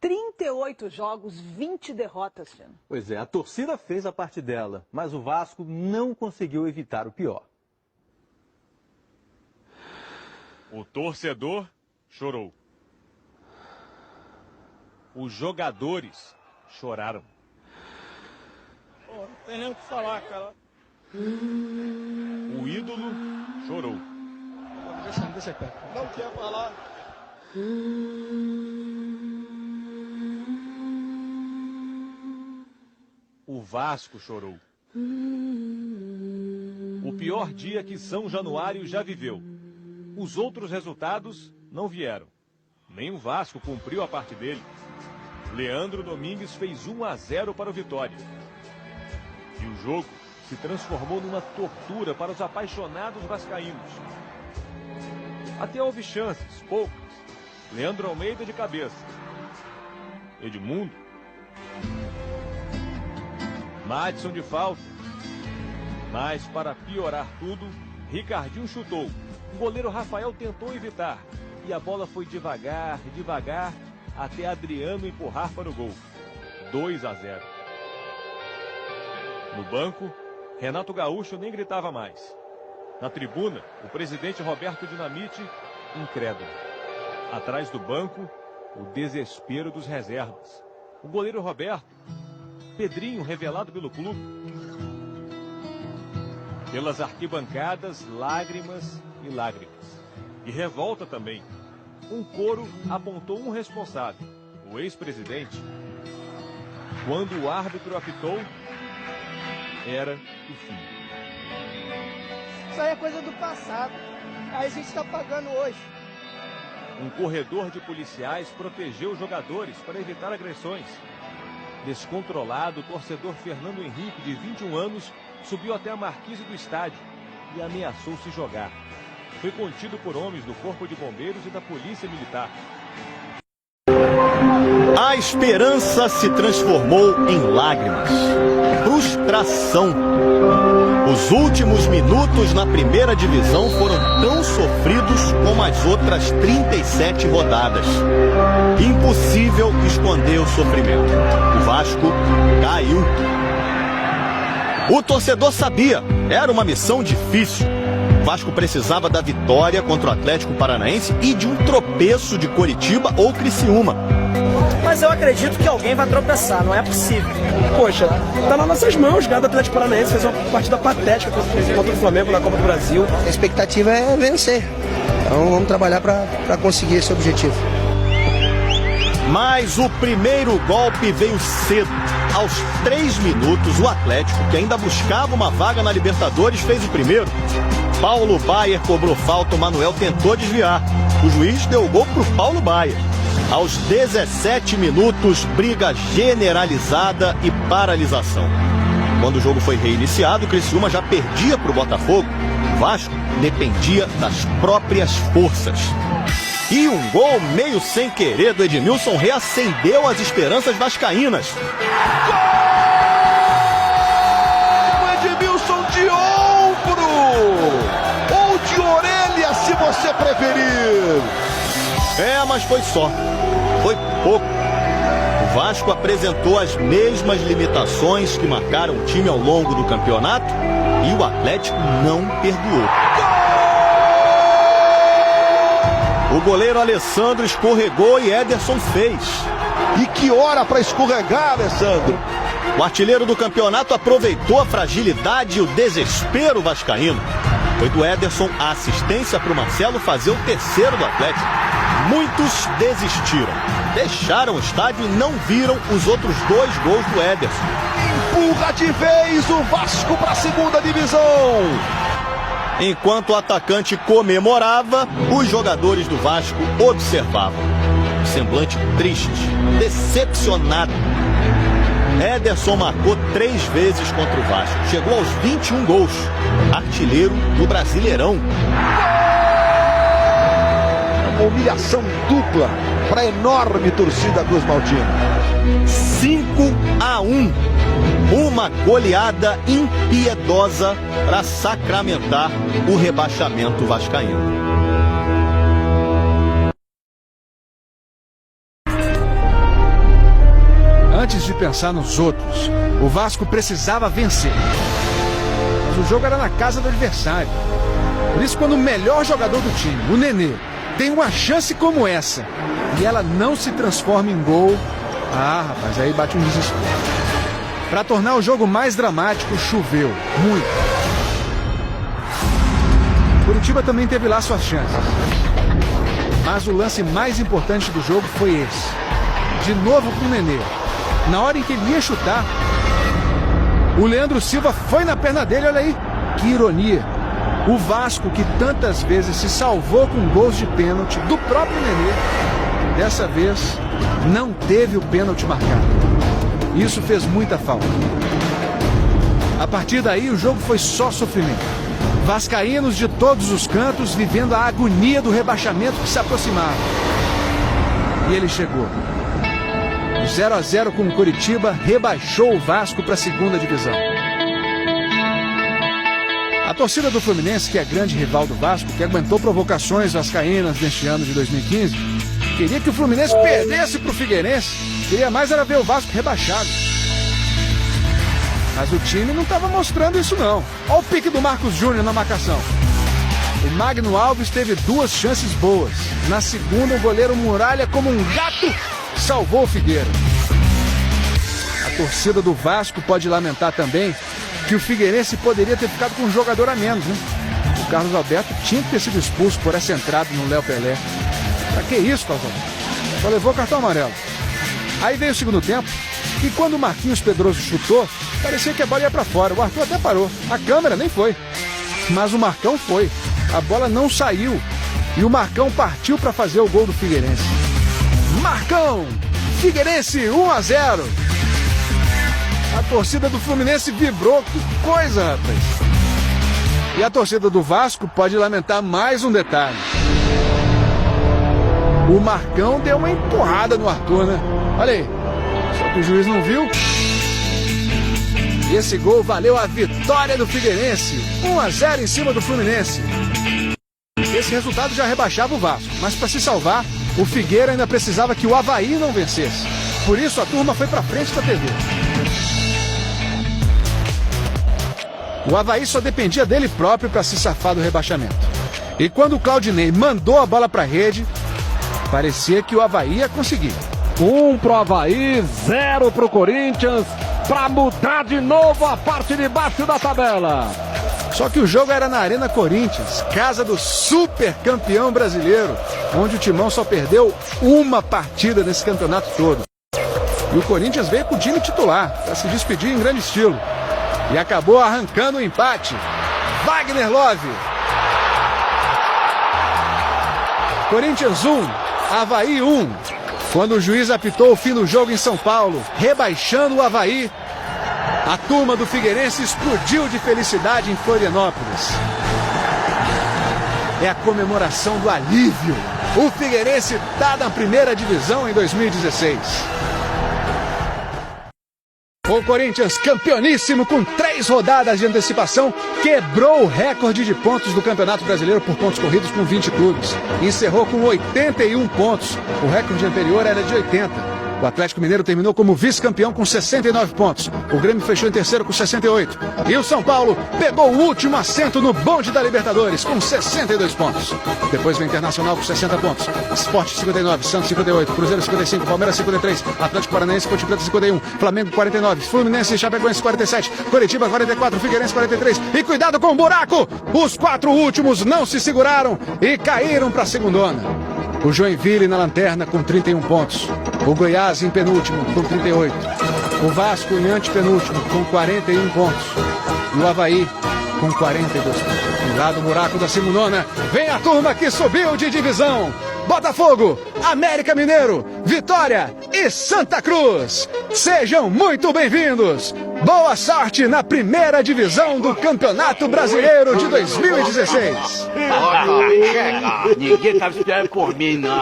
38 jogos, 20 derrotas, Fino. Pois é, a torcida fez a parte dela, mas o Vasco não conseguiu evitar o pior. O torcedor chorou. Os jogadores choraram. Pô, não tem nem o que falar, cara. O ídolo chorou. Deixa quieto. Não quer falar. O Vasco chorou. O pior dia que São Januário já viveu. Os outros resultados não vieram. Nem o Vasco cumpriu a parte dele. Leandro Domingues fez 1-0 para o Vitória. E o jogo se transformou numa tortura para os apaixonados vascaínos. Até houve chances, poucas. Leandro Almeida de cabeça. Edmundo. Madison de falta. Mas para piorar tudo, Ricardinho chutou. O goleiro Rafael tentou evitar. E a bola foi devagar, devagar, até Adriano empurrar para o gol. 2-0. No banco, Renato Gaúcho nem gritava mais. Na tribuna, o presidente Roberto Dinamite, incrédulo. Atrás do banco, o desespero dos reservas. O goleiro Roberto, Pedrinho, revelado pelo clube. Pelas arquibancadas, lágrimas e lágrimas. E revolta também. Um coro apontou um responsável, o ex-presidente. Quando o árbitro apitou, era o fim. Isso aí é coisa do passado. Aí a gente está pagando hoje. Um corredor de policiais protegeu os jogadores para evitar agressões. Descontrolado, o torcedor Fernando Henrique, de 21 anos, subiu até a marquise do estádio e ameaçou se jogar. Foi contido por homens do Corpo de Bombeiros e da Polícia Militar. A esperança se transformou em lágrimas. Frustração. Os últimos minutos na primeira divisão foram tão sofridos como as outras 37 rodadas. Impossível esconder o sofrimento. O Vasco caiu. O torcedor sabia, era uma missão difícil. O Vasco precisava da vitória contra o Atlético Paranaense e de um tropeço de Coritiba ou Criciúma. Mas eu acredito que alguém vai tropeçar, não é possível. Poxa, tá nas nossas mãos, cara, do Atlético Paranaense fez uma partida patética contra o Flamengo na Copa do Brasil. A expectativa é vencer, então vamos trabalhar para conseguir esse objetivo. Mas o primeiro golpe veio cedo. Aos 3 minutos, o Atlético, que ainda buscava uma vaga na Libertadores, fez o primeiro. Paulo Baier cobrou falta, o Manuel tentou desviar. O juiz deu o gol pro Paulo Baier. Aos 17 minutos, briga generalizada e paralisação. Quando o jogo foi reiniciado, o Criciúma já perdia para o Botafogo. O Vasco dependia das próprias forças. E um gol meio sem querer do Edmilson reacendeu as esperanças vascaínas. Gol! O Edmilson de ombro! Ou de orelha, se você preferir. Mas foi só. Foi pouco. O Vasco apresentou as mesmas limitações que marcaram o time ao longo do campeonato e o Atlético não perdoou. O goleiro Alessandro escorregou e Ederson fez. E que hora para escorregar, Alessandro! O artilheiro do campeonato aproveitou a fragilidade e o desespero vascaíno. Foi do Ederson a assistência para o Marcelo fazer o terceiro do Atlético. Muitos desistiram. Deixaram o estádio e não viram os outros 2 gols do Ederson. Empurra de vez o Vasco para a segunda divisão. Enquanto o atacante comemorava, os jogadores do Vasco observavam. Semblante triste, decepcionado. Ederson marcou 3 vezes contra o Vasco. Chegou aos 21 gols. Artilheiro do Brasileirão. Uma humilhação dupla para a enorme torcida Cruz Maltina. 5-1. Uma goleada impiedosa para sacramentar o rebaixamento vascaíno. antes de pensar nos outros. O Vasco precisava vencer. Mas o jogo era na casa do adversário. Por isso, quando o melhor jogador do time, o Nenê, tem uma chance como essa e ela não se transforma em gol, rapaz, aí bate um desespero. Para tornar o jogo mais dramático, choveu muito. Curitiba também teve lá suas chances. Mas o lance mais importante do jogo foi esse. De novo com o Nenê. Na hora em que ele ia chutar, o Leandro Silva foi na perna dele, olha aí. Que ironia. O Vasco, que tantas vezes se salvou com gols de pênalti do próprio Nenê, dessa vez não teve o pênalti marcado. Isso fez muita falta. A partir daí o jogo foi só sofrimento. Vascaínos de todos os cantos vivendo a agonia do rebaixamento que se aproximava. E ele chegou. O 0-0 com o Curitiba rebaixou o Vasco para a segunda divisão. A torcida do Fluminense, que é grande rival do Vasco, que aguentou provocações vascaínas neste ano de 2015, queria que o Fluminense perdesse para o Figueirense, queria mais era ver o Vasco rebaixado. Mas o time não estava mostrando isso não. Olha o pique do Marcos Júnior na marcação. O Magno Alves teve duas chances boas. Na segunda, o goleiro Muralha, como um gato, salvou o Figueira. A torcida do Vasco pode lamentar também que o Figueirense poderia ter ficado com um jogador a menos, né? O Carlos Alberto tinha que ter sido expulso por essa entrada no Léo Pelé. Pra que isso, Carlos Alberto? Só levou o cartão amarelo. Aí veio o segundo tempo, e quando o Marquinhos Pedroso chutou, parecia que a bola ia pra fora. O Arthur até parou. A câmera nem foi. Mas o Marcão foi. A bola não saiu. E o Marcão partiu para fazer o gol do Figueirense. Marcão! Figueirense 1-0. A torcida do Fluminense vibrou. Que coisa, rapaz. E a torcida do Vasco pode lamentar mais um detalhe. O Marcão deu uma empurrada no Arthur, né? Olha aí. Só que o juiz não viu. E esse gol valeu a vitória do Figueirense. 1-0 em cima do Fluminense. Esse resultado já rebaixava o Vasco. Mas para se salvar, o Figueira ainda precisava que o Avaí não vencesse. Por isso a turma foi para frente da TV. O Avaí só dependia dele próprio para se safar do rebaixamento. E quando o Claudinei mandou a bola para a rede, parecia que o Avaí ia conseguir. 1 pro Avaí, 0 pro Corinthians, para mudar de novo a parte de baixo da tabela. Só que o jogo era na Arena Corinthians, casa do super campeão brasileiro, onde o Timão só perdeu uma partida nesse campeonato todo. E o Corinthians veio com o time titular, para se despedir em grande estilo. E acabou arrancando o empate. Wagner Love. Corinthians 1, Avaí 1. Quando o juiz apitou o fim do jogo em São Paulo, rebaixando o Avaí, a turma do Figueirense explodiu de felicidade em Florianópolis. É a comemoração do alívio. O Figueirense está na primeira divisão em 2016. O Corinthians, campeoníssimo com 3 rodadas de antecipação, quebrou o recorde de pontos do Campeonato Brasileiro por pontos corridos com 20 clubes. Encerrou com 81 pontos. O recorde anterior era de 80. O Atlético Mineiro terminou como vice-campeão com 69 pontos. O Grêmio fechou em terceiro com 68. E o São Paulo pegou o último assento no bonde da Libertadores com 62 pontos. Depois vem o Internacional com 60 pontos. Sport 59, Santos 58, Cruzeiro 55, Palmeiras 53, Atlético Paranaense, Ponte Preta 51, Flamengo 49, Fluminense e Chapecoense 47, Coritiba 44, Figueirense 43. E cuidado com o buraco! Os 4 últimos não se seguraram e caíram para a segundona. O Joinville na lanterna com 31 pontos. O Goiás em penúltimo com 38. O Vasco em antepenúltimo com 41 pontos. E o Avaí com 42 pontos. E lá do buraco da segundona vem a turma que subiu de divisão. Botafogo, América Mineiro, Vitória e Santa Cruz. Sejam muito bem-vindos. Boa sorte na primeira divisão do Campeonato Brasileiro de 2016. Ninguém estava esperando por mim, não.